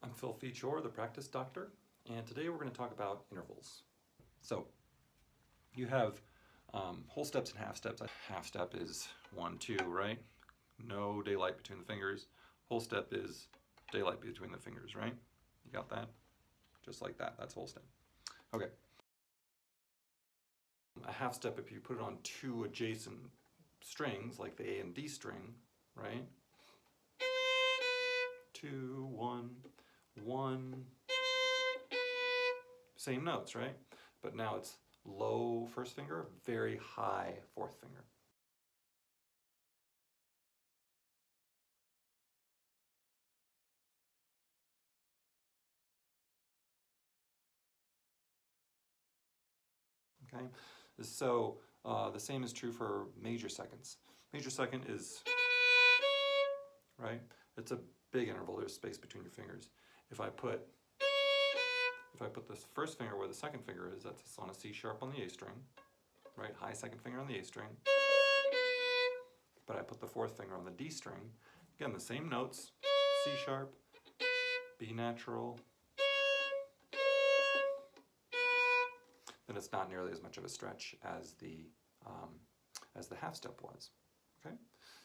I'm Phil Ficsor, the practice doctor, and today we're going to talk about intervals. So you have whole steps and half steps. Half step is 1, 2, right? No daylight between the fingers. Whole step is daylight between the fingers, right? You got that? Just like that. That's whole step. Okay. A half step, if you put it on two adjacent strings, like the A and D string, right? 2, 1, 1, same notes, right? But now it's low first finger, very high fourth finger. Okay, so the same is true for major seconds. Major second is, right? It's a big interval. There's space between your fingers. If I put this first finger where the second finger is, that's on a C sharp on the A string, right? High second finger on the A string. But I put the fourth finger on the D string. Again, the same notes, C sharp, B natural. Then it's not nearly as much of a stretch as the half step was. Okay,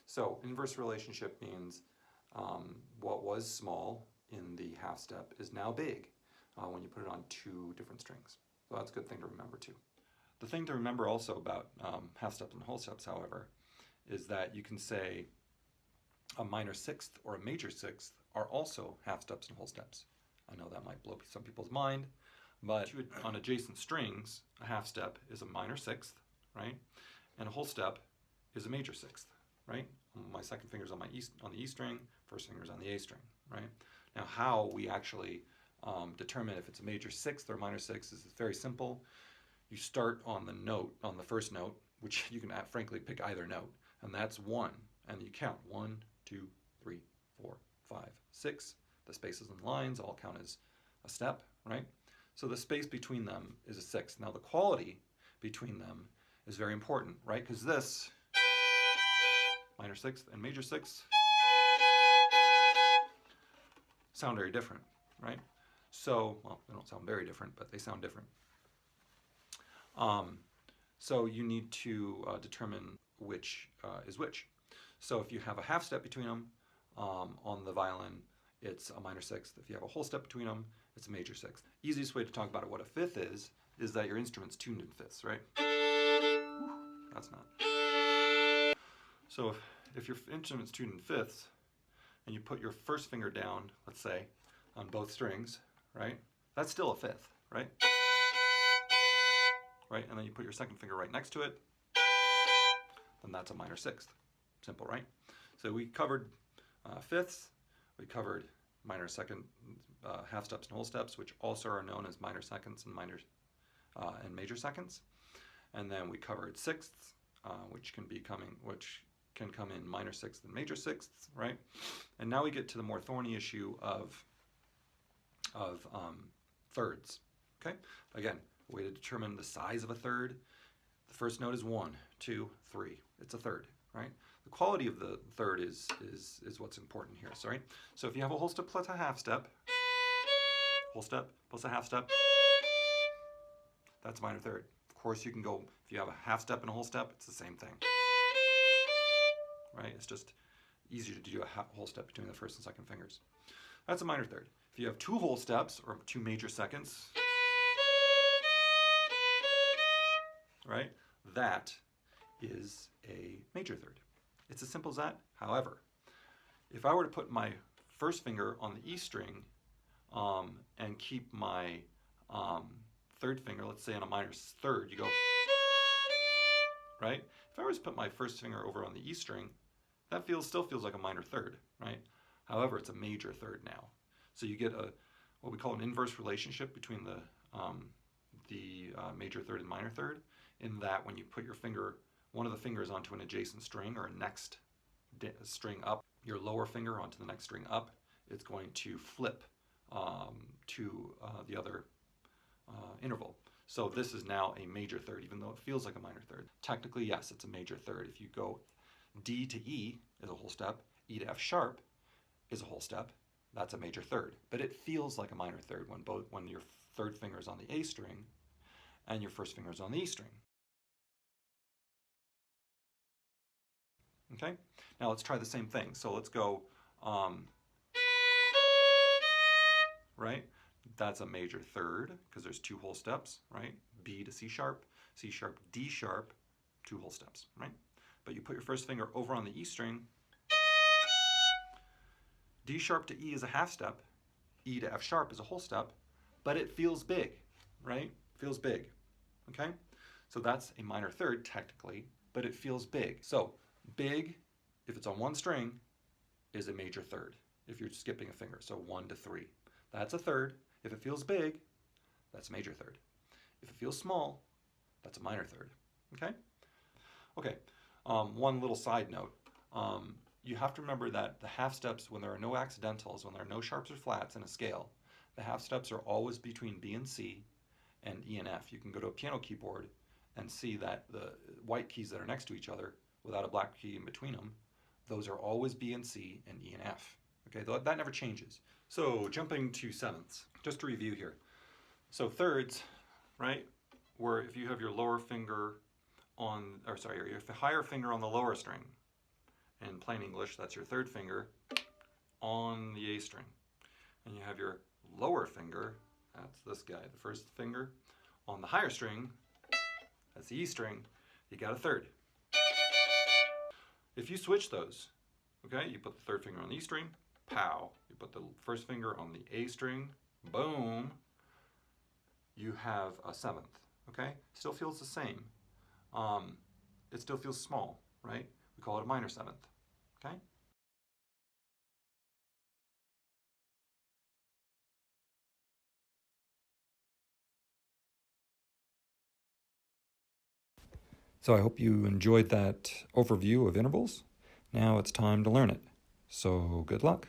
so inverse relationship means what was small in the half step is now big when you put it on two different strings. So that's a good thing to remember too. The thing to remember also about half steps and whole steps, however, is that you can say a minor sixth or a major sixth are also half steps and whole steps. I know that might blow some people's mind, but on adjacent strings, a half step is a minor sixth, right? And a whole step is a major sixth, right? My second finger's on the E string, first finger's on the A string, right? Now how we actually determine if it's a major sixth or minor sixth is very simple. You start on the note, on the first note, which you can frankly pick either note, and that's 1, and you count 1, 2, 3, 4, 5, 6. The spaces and lines all count as a step, right? So the space between them is a sixth. Now the quality between them is very important, right? Because this minor sixth and major sixth sound very different, right? So, well, they don't sound very different, but they sound different. So you need to determine which is which. So if you have a half step between them on the violin, it's a minor sixth. If you have a whole step between them, it's a major sixth. Easiest way to talk about what a fifth is that your instrument's tuned in fifths, right? That's not. So if your instrument's tuned in fifths, and you put your first finger down, let's say, on both strings, right? That's still a fifth, right? Right, and then you put your second finger right next to it, then that's a minor sixth. Simple, right? So we covered fifths, we covered minor second, half steps and whole steps, which also are known as minor seconds and major seconds. And then we covered sixths, which can come in minor sixths and major sixths, right? And now we get to the more thorny issue of thirds. Okay, again, a way to determine the size of a third. The first note is 1, 2, 3. It's a third, right? The quality of the third is what's important here. Sorry. So if you have a whole step plus a half step, whole step plus a half step, that's minor third. Of course, you can go, if you have a half step and a whole step, it's the same thing. Right? It's just easier to do a whole step between the first and second fingers. That's a minor third. If you have two whole steps or two major seconds, right? That is a major third. It's as simple as that. However, if I were to put my first finger on the E string and keep my third finger, let's say on a minor third, you go, right? If I was to put my first finger over on the E string, that still feels like a minor third, right? However, it's a major third now. So you get what we call an inverse relationship between the major third and minor third, in that when you put your finger, one of the fingers onto an adjacent string or a next string up, your lower finger onto the next string up, it's going to flip to the other interval. So this is now a major third, even though it feels like a minor third. Technically, yes, it's a major third. If you go D to E is a whole step, E to F sharp is a whole step, that's a major third. But it feels like a minor third when your third finger is on the A string and your first finger is on the E string. Okay, now let's try the same thing. So let's go, right? That's a major third because there's two whole steps, right? B to C sharp, D sharp, two whole steps, right? But you put your first finger over on the E string, D sharp to E is a half step, E to F sharp is a whole step, but it feels big, right? Feels big, okay? So that's a minor third technically, but it feels big. So big, if it's on one string, is a major third if you're skipping a finger, so 1 to 3. That's a third. If it feels big, that's a major third. If it feels small, that's a minor third, okay? Okay, one little side note. You have to remember that the half steps, when there are no accidentals, when there are no sharps or flats in a scale, the half steps are always between B and C and E and F. You can go to a piano keyboard and see that the white keys that are next to each other, without a black key in between them, those are always B and C and E and F. Okay, that never changes. So jumping to sevenths, just to review here. So thirds, right, where if you have your lower finger on, or sorry, your higher finger on the lower string, in plain English, that's your third finger on the A string. And you have your lower finger, that's this guy, the first finger, on the higher string, that's the E string, you got a third. If you switch those, okay, you put the third finger on the E string, pow. You put the first finger on the A string, boom, you have a seventh, okay? Still feels the same. It still feels small, right? We call it a minor seventh, okay? So I hope you enjoyed that overview of intervals. Now it's time to learn it. So good luck.